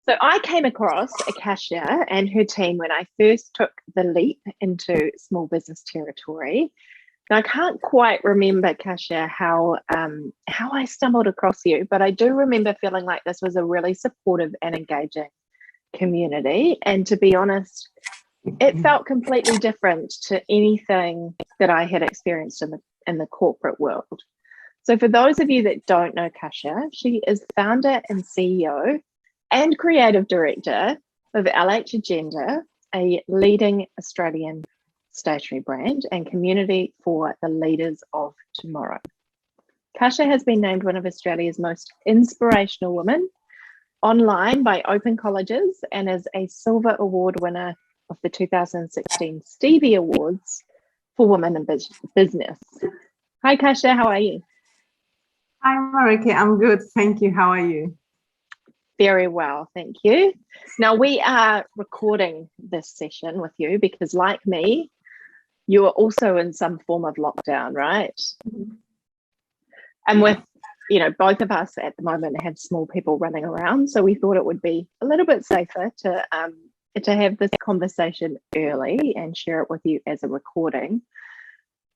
So I came across Kasia and her team when I first took the leap into small business territory. Now, I can't quite remember, Kasia, how I stumbled across you, but I do remember feeling like this was a really supportive and engaging community. And to be honest, it felt completely different to anything that I had experienced in the corporate world. So for those of you that don't know Kasia, she is founder and CEO and creative director of LH Agenda, a leading Australian stationery brand and community for the leaders of tomorrow. Kasia has been named one of Australia's most inspirational women online by Open Colleges and is a Silver Award winner of the 2016 Stevie Awards for Women in Business. Hi, Kasia, how are you? Hi, Mariki. I'm good. Thank you. How are you? Very well, thank you. Now, we are recording this session with you because, like me, you are also in some form of lockdown, right? Mm-hmm. And with, both of us at the moment have small people running around, so we thought it would be a little bit safer to have this conversation early and share it with you as a recording.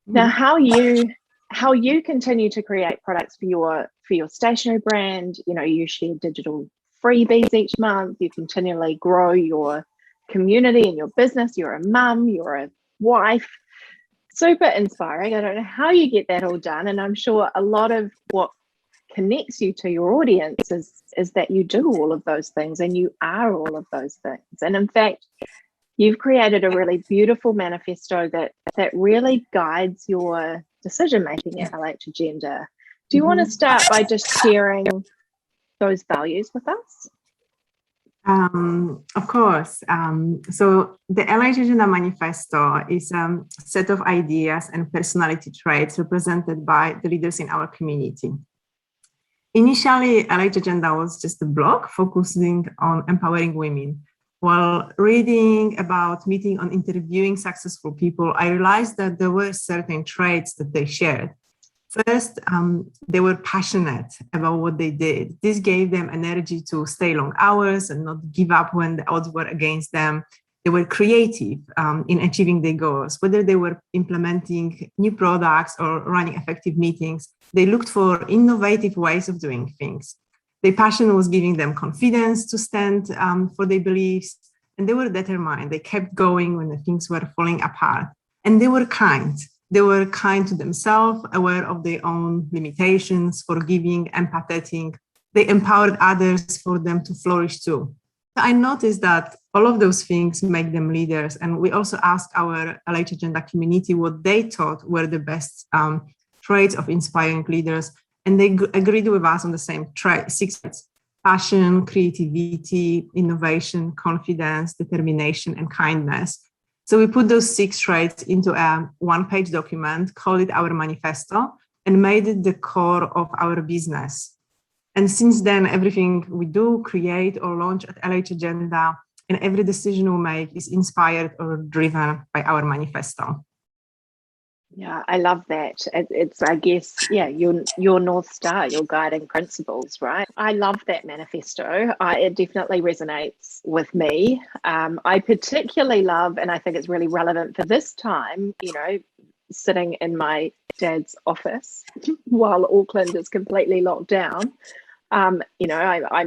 Mm-hmm. Now, how you continue to create products for your stationery brand, you share digital freebies each month, you continually grow your community and your business, you're a mum, you're a wife, super inspiring. I don't know how you get that all done, and I'm sure a lot of what connects you to your audience is that you do all of those things and you are all of those things. And in fact, you've created a really beautiful manifesto that really guides your decision making at LH Agenda. Do you want to start by just sharing those values with us? Of course. So the LH Agenda Manifesto is a set of ideas and personality traits represented by the leaders in our community. Initially, LH Agenda was just a blog focusing on empowering women. While reading about meeting and interviewing successful people, I realized that there were certain traits that they shared. First, they were passionate about what they did. This gave them energy to stay long hours and not give up when the odds were against them. They were creative in achieving their goals. Whether they were implementing new products or running effective meetings, they looked for innovative ways of doing things. Their passion was giving them confidence to stand for their beliefs, and they were determined. They kept going when the things were falling apart, and they were kind. They were kind to themselves, aware of their own limitations, forgiving, empathetic. They empowered others for them to flourish too. I noticed that all of those things make them leaders. And we also asked our LH Agenda community what they thought were the best traits of inspiring leaders. And they agreed with us on the same 6 traits: passion, creativity, innovation, confidence, determination, and kindness. So we put those 6 traits into a one-page document, called it our manifesto, and made it the core of our business. And since then, everything we do, create, or launch at LH Agenda, and every decision we make is inspired or driven by our manifesto. Yeah, I love that. It's, I guess, your North Star, your guiding principles, right? I love that manifesto. It definitely resonates with me. I particularly love, and I think it's really relevant for this time, sitting in my dad's office while Auckland is completely locked down. I'm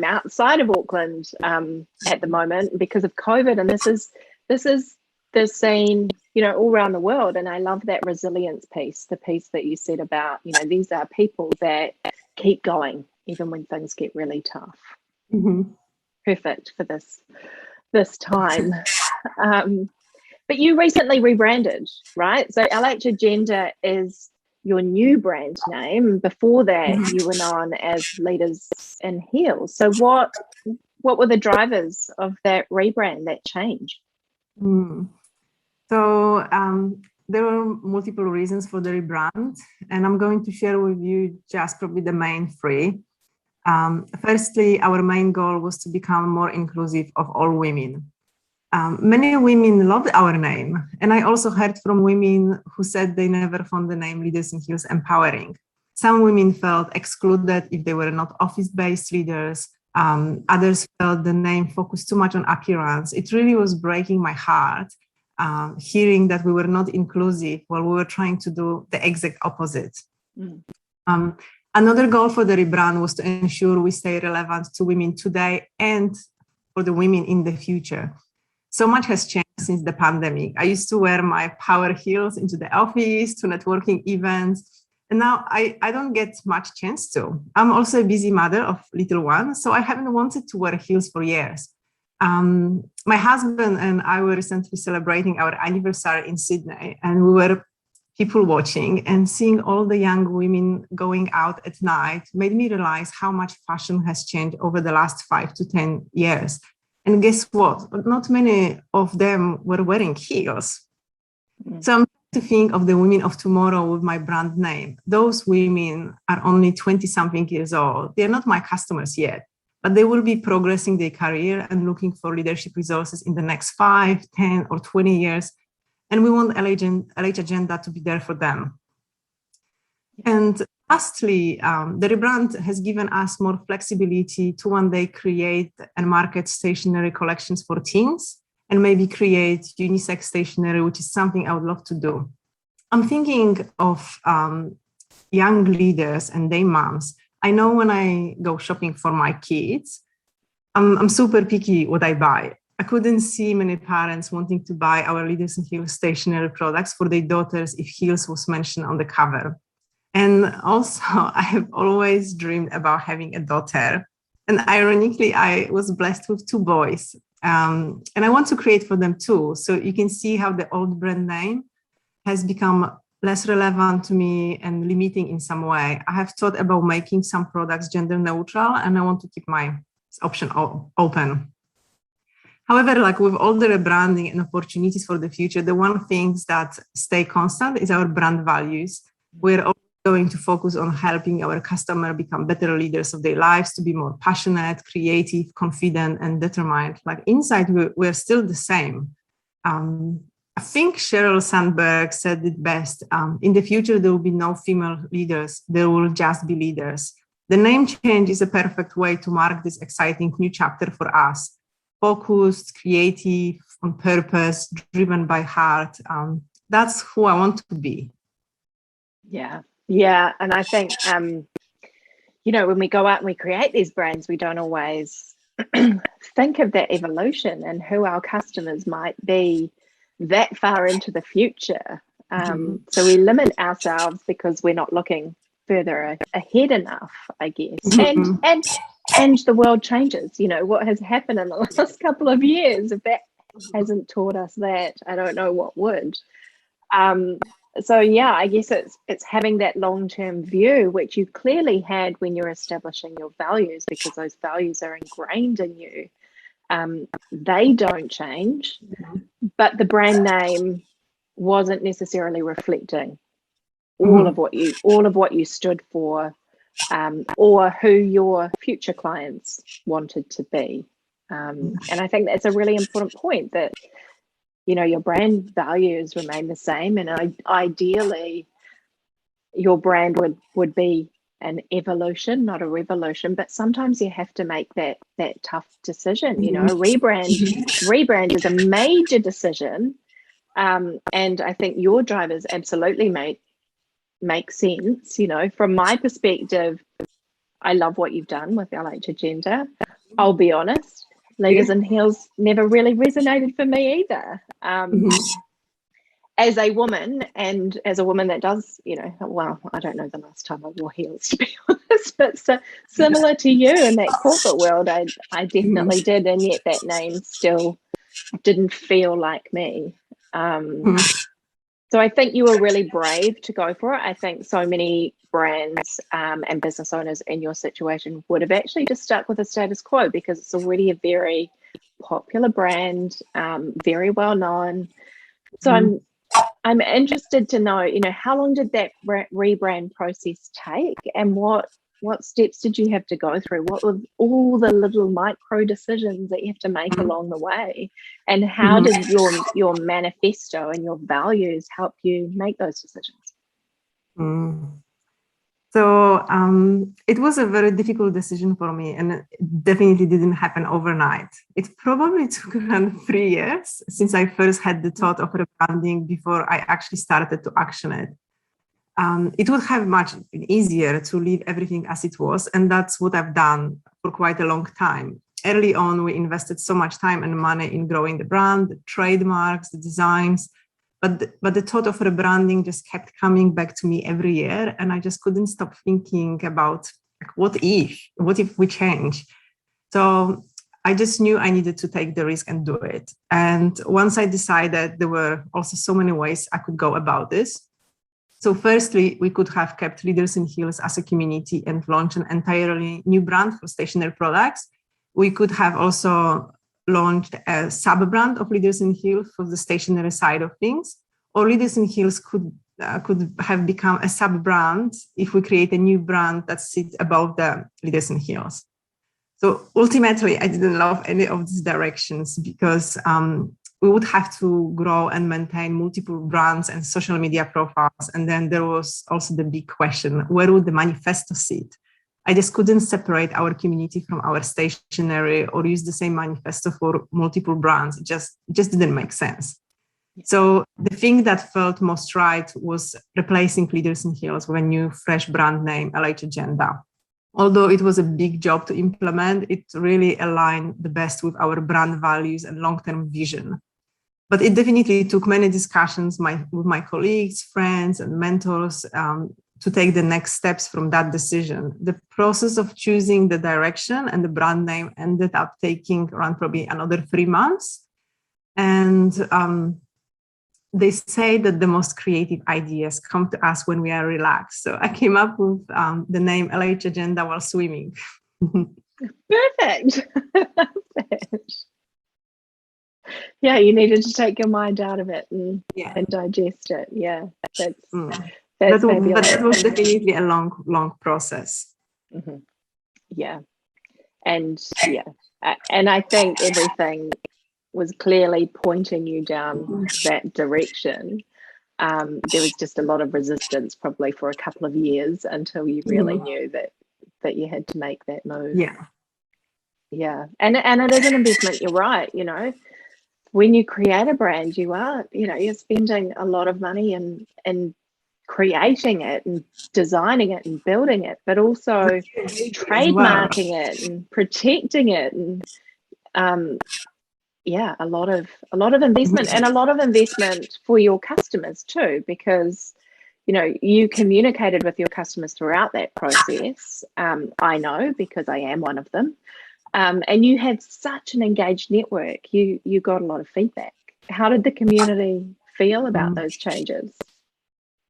outside of Auckland at the moment because of COVID, and this is the scene, all around the world. And I love that resilience piece, the piece that you said about, these are people that keep going even when things get really tough. Mm-hmm. Perfect for this time. But you recently rebranded, right? So LH Agenda is your new brand name. Before that, you were known as Leaders in Heels. So what were the drivers of that rebrand, that change? So there were multiple reasons for the rebrand, and I'm going to share with you just probably the main 3. Firstly, our main goal was to become more inclusive of all women. Many women loved our name, and I also heard from women who said they never found the name Leaders in Heels empowering. Some women felt excluded if they were not office-based leaders. Others felt the name focused too much on appearance. It really was breaking my heart, hearing that we were not inclusive while we were trying to do the exact opposite. Another goal for the rebrand was to ensure we stay relevant to women today and for the women in the future. So much has changed since the pandemic. I used to wear my power heels into the office, to networking events, and now I don't get much chance to. I'm also a busy mother of little ones, so I haven't wanted to wear heels for years. My husband and I were recently celebrating our anniversary in Sydney, and we were people watching, and seeing all the young women going out at night made me realize how much fashion has changed over the last 5 to 10 years. And guess what? Not many of them were wearing heels. So I'm trying to think of the women of tomorrow with my brand name. Those women are only 20-something years old. They're not my customers yet, but they will be progressing their career and looking for leadership resources in the next 5, 10, or 20 years. And we want LH Agenda to be there for them. And lastly, the rebrand has given us more flexibility to one day create and market stationery collections for teens, and maybe create unisex stationery, which is something I would love to do. I'm thinking of young leaders and their moms. I know when I go shopping for my kids, I'm super picky what I buy. I couldn't see many parents wanting to buy our Leaders in Heels stationery products for their daughters if heels was mentioned on the cover. And also, I have always dreamed about having a daughter. And ironically, I was blessed with 2 boys. And I want to create for them too. So you can see how the old brand name has become less relevant to me and limiting in some way. I have thought about making some products gender neutral, and I want to keep my option open. However, like with all the rebranding and opportunities for the future, the one thing that stay constant is our brand values. We're always going to focus on helping our customer become better leaders of their lives, to be more passionate, creative, confident, and determined. Like inside, we're still the same. I think Sheryl Sandberg said it best. In the future, there will be no female leaders. There will just be leaders. The name change is a perfect way to mark this exciting new chapter for us. Focused, creative, on purpose, driven by heart. That's who I want to be. Yeah. And I think, when we go out and we create these brands, we don't always think of that evolution and who our customers might be that far into the future. So we limit ourselves because we're not looking further ahead enough, I guess. And the world changes. What has happened in the last couple of years, if that hasn't taught us that, I don't know what would. So yeah, I guess it's having that long-term view, which you clearly had when you're establishing your values, because those values are ingrained in you. They don't change, but the brand name wasn't necessarily reflecting all of what you stood for, or who your future clients wanted to be. And I think that's a really important point, that your brand values remain the same, and ideally your brand would be an evolution, not a revolution. But sometimes you have to make that tough decision. Rebrand is a major decision, and I think your drivers absolutely make sense. From my perspective, I love what you've done with LH Agenda. I'll be honest, Leaders in Heels never really resonated for me either. As a woman, and as a woman that does, well, I don't know the last time I wore heels, to be honest, but similar to you in that corporate world, I definitely did, and yet that name still didn't feel like me. So I think you were really brave to go for it. I think so many brands and business owners in your situation would have actually just stuck with the status quo, because it's already a very popular brand, very well known. So I'm interested to know, how long did that rebrand process take, and what steps did you have to go through? What were all the little micro decisions that you have to make along the way, and how did your manifesto and your values help you make those decisions? So it was a very difficult decision for me, and it definitely didn't happen overnight. It probably took around 3 years since I first had the thought of rebranding before I actually started to action it. It would have much been easier to leave everything as it was, and that's what I've done for quite a long time. Early on, we invested so much time and money in growing the brand, the trademarks, the designs, but the thought of rebranding just kept coming back to me every year, and I just couldn't stop thinking about, like, what if we change? So I just knew I needed to take the risk and do it. And once I decided, there were also so many ways I could go about this. So firstly, we could have kept Leaders in Heels as a community and launched an entirely new brand for stationery products. We could have also launched a sub-brand of Leaders in Heels for the stationery side of things, or Leaders in Heels could have become a sub-brand if we create a new brand that sits above the Leaders in Heels. So ultimately, I didn't love any of these directions because we would have to grow and maintain multiple brands and social media profiles. And then there was also the big question, where would the manifesto sit? I just couldn't separate our community from our stationery or use the same manifesto for multiple brands. It just didn't make sense. So the thing that felt most right was replacing Leaders in Heels with a new, fresh brand name, LH Agenda. Although it was a big job to implement, it really aligned the best with our brand values and long-term vision. But it definitely took many discussions with my colleagues, friends, and mentors to take the next steps from that decision. The process of choosing the direction and the brand name ended up taking around probably another 3 months. And they say that the most creative ideas come to us when we are relaxed. So I came up with the name LH Agenda while swimming. Perfect. Yeah, you needed to take your mind out of it and digest it. Yeah, that's but that was definitely a long process. Mm-hmm. Yeah, and I think everything was clearly pointing you down that direction. There was just a lot of resistance probably for a couple of years until you really knew that you had to make that move. Yeah, and it is an investment. You're right. You know, when you create a brand, you're spending a lot of money in creating it and designing it and building it, but also trademarking it and protecting it, and a lot of investment, and a lot of investment for your customers too, because you communicated with your customers throughout that process. I know, because I am one of them. And you had such an engaged network. You got a lot of feedback. How did the community feel about those changes?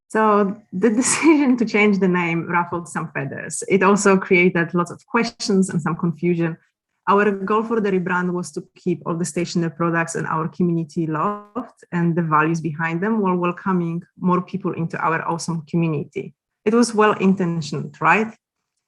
So the decision to change the name ruffled some feathers. It also created lots of questions and some confusion. Our goal for the rebrand was to keep all the stationery products and our community loved and the values behind them, while welcoming more people into our awesome community. It was well-intentioned, right?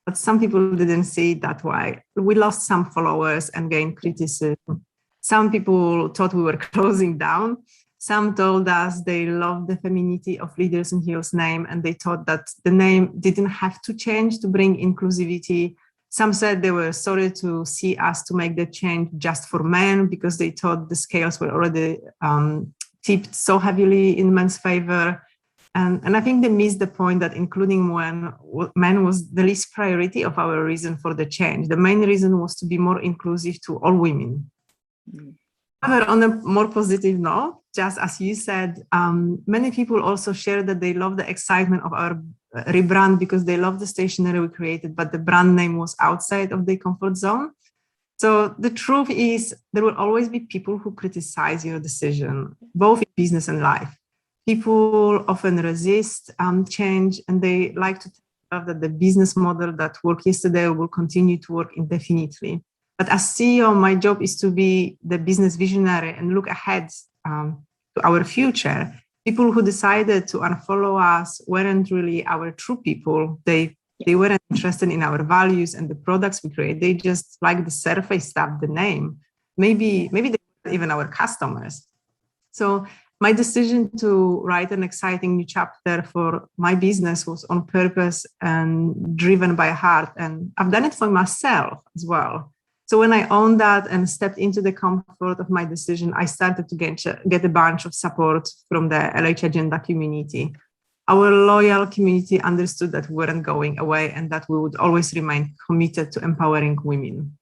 But some people didn't see it that way. We lost some followers and gained criticism. Some people thought we were closing down. Some told us they loved the femininity of Leaders in Heels name, and they thought that the name didn't have to change to bring inclusivity. Some said they were sorry to see us to make the change just for men, because they thought the scales were already tipped so heavily in men's favor. And I think they missed the point that including men was the least priority of our reason for the change. The main reason was to be more inclusive to all women. However, on a more positive note, just as you said, many people also shared that they love the excitement of our rebrand because they love the stationery we created, but the brand name was outside of their comfort zone. So the truth is, there will always be people who criticize your decision, both in business and life. People often resist change, and they like to tell that the business model that worked yesterday will continue to work indefinitely. But as CEO, my job is to be the business visionary and look ahead to our future. People who decided to unfollow us weren't really our true people. They weren't interested in our values and the products we create. They just like the surface stuff, the name. Maybe they weren't even our customers. So My decision to write an exciting new chapter for my business was on purpose and driven by heart. And I've done it for myself as well. So when I owned that and stepped into the comfort of my decision, I started to get a bunch of support from the LH Agenda community. Our loyal community understood that we weren't going away and that we would always remain committed to empowering women.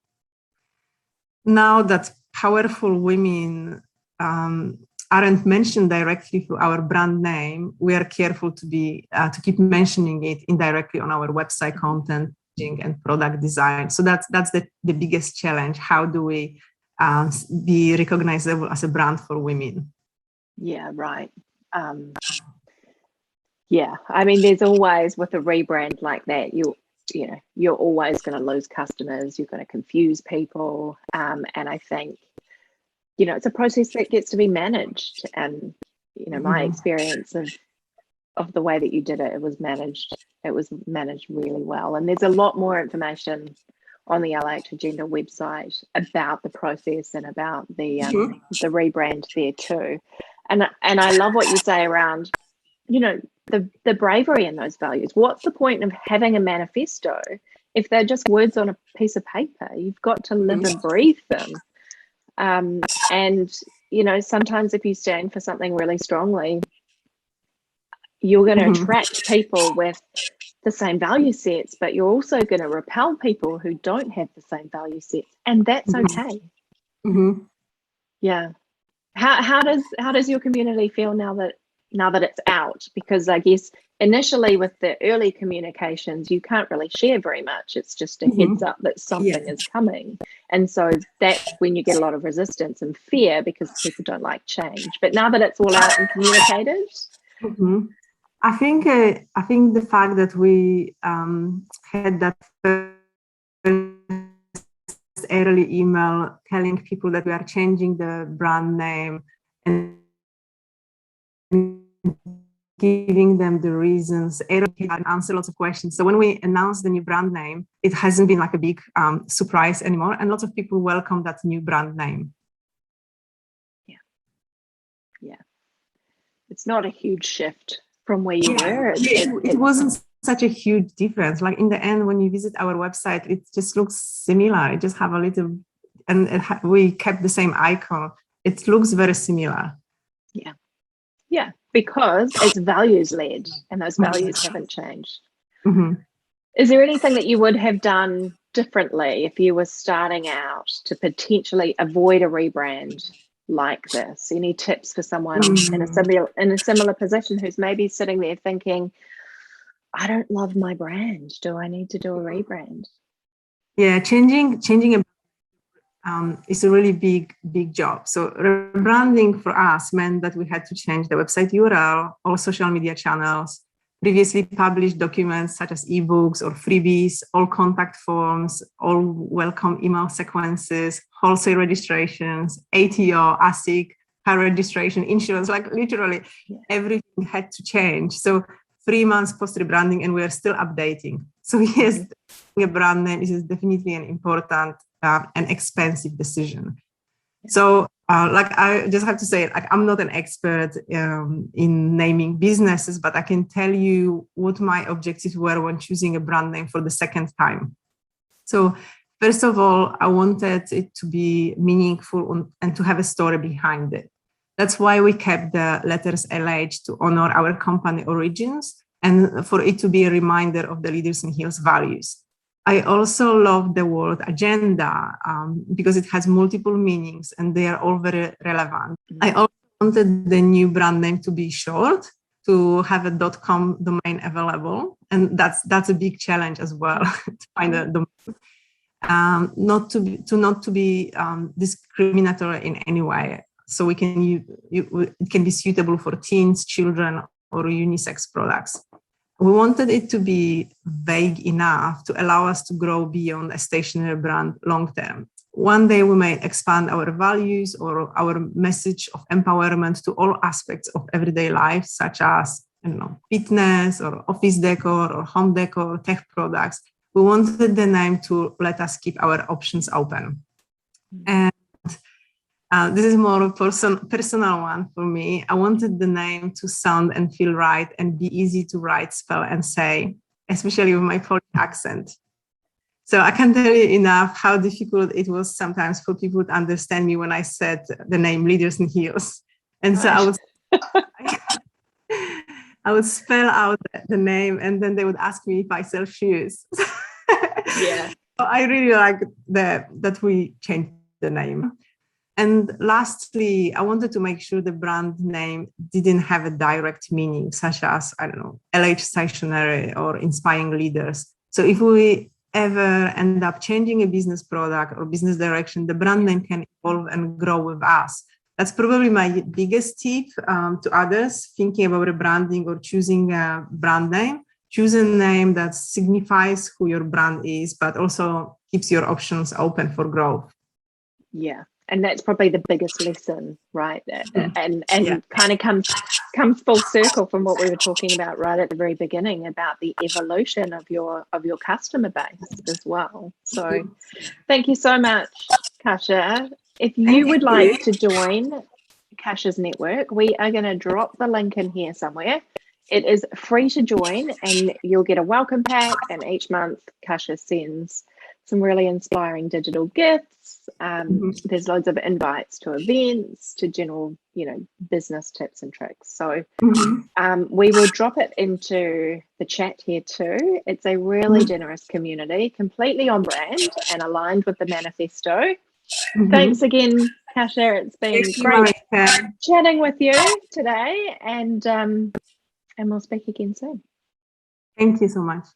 Now that powerful women aren't mentioned directly through our brand name, we are careful to keep mentioning it indirectly on our website content and product design. So that's the biggest challenge. How do we be recognizable as a brand for women? Yeah, right. Yeah, I mean, there's always, with a rebrand like that, you're always going to lose customers. You're going to confuse people, and I think, it's a process that gets to be managed. And my experience of the way that you did it, it was managed really well. And there's a lot more information on the LH Agenda website about the process and about the rebrand there too. And I love what you say around, the bravery in those values. What's the point of having a manifesto if they're just words on a piece of paper? You've got to live and breathe them. And sometimes if you stand for something really strongly, you're going to attract people with the same value sets, but you're also going to repel people who don't have the same value sets, and that's okay. Yeah. How does your community feel now that it's out? Because I guess initially with the early communications, you can't really share very much. It's just a heads up that something is coming. And so that's when you get a lot of resistance and fear because people don't like change. But now that it's all out and communicated. I think the fact that we had that first early email telling people that we are changing the brand name and giving them the reasons, answer lots of questions. So when we announced the new brand name, it hasn't been like a big surprise anymore, and lots of people welcome that new brand name. Yeah. It's not a huge shift from where you were. It wasn't such a huge difference. Like in the end, when you visit our website, it just looks similar. It just have a little, and we kept the same icon. It looks very similar. Yeah, because it's values led, and those values haven't changed. Is there anything that you would have done differently if you were starting out to potentially avoid a rebrand like this? Any tips for someone in a similar position who's maybe sitting there thinking, I don't love my brand. Do I need to do a rebrand? Yeah, changing is a really big job. So rebranding for us meant that we had to change the website URL, all social media channels, previously published documents such as ebooks or freebies, all contact forms, all welcome email sequences, wholesale registrations, ATO, ASIC, car registration, insurance, like literally everything had to change. So 3 months post rebranding and we are still updating. So yes, a brand name is definitely an important and expensive decision. So I just have to say, I'm not an expert in naming businesses, but I can tell you what my objectives were when choosing a brand name for the second time. So first of all, I wanted it to be meaningful and to have a story behind it. That's why we kept the letters LH to honor our company origins and for it to be a reminder of the Leaders in Heels values. I also love the word agenda because it has multiple meanings and they are all very relevant. I also wanted the new brand name to be short, to have a .com domain available. And that's a big challenge as well, to find a domain. Not to be discriminatory in any way. So it can be suitable for teens, children, or unisex products. We wanted it to be vague enough to allow us to grow beyond a stationary brand long term. One day we may expand our values or our message of empowerment to all aspects of everyday life, such as fitness or office decor or home decor, tech products. We wanted the name to let us keep our options open. And This is more a personal one for me. I wanted the name to sound and feel right and be easy to write, spell, and say, especially with my Polish accent. So I can't tell you enough how difficult it was sometimes for people to understand me when I said the name Leaders in Heels. And so I would spell out the name, and then they would ask me if I sell shoes. Yeah. I really like that we changed the name. And lastly, I wanted to make sure the brand name didn't have a direct meaning, such as, I don't know, LH Stationery or Inspiring Leaders. So if we ever end up changing a business product or business direction, the brand name can evolve and grow with us. That's probably my biggest tip to others thinking about rebranding or choosing a brand name. Choose a name that signifies who your brand is, but also keeps your options open for growth. Yeah. And that's probably the biggest lesson, right? And Yeah. kind of comes full circle from what we were talking about right at the very beginning about the evolution of your customer base as well. So thank you so much, Kasia. If you would like to join Kasia's network, we are going to drop the link in here somewhere. It is free to join, and you'll get a welcome pack, and each month Kasia sends some really inspiring digital gifts. There's loads of invites to events, to general, business tips and tricks. So we will drop it into the chat here too. It's a really generous community, completely on brand and aligned with the manifesto. Thanks again, Kasia. It's been great chatting with you today, and we'll speak again soon. Thank you so much.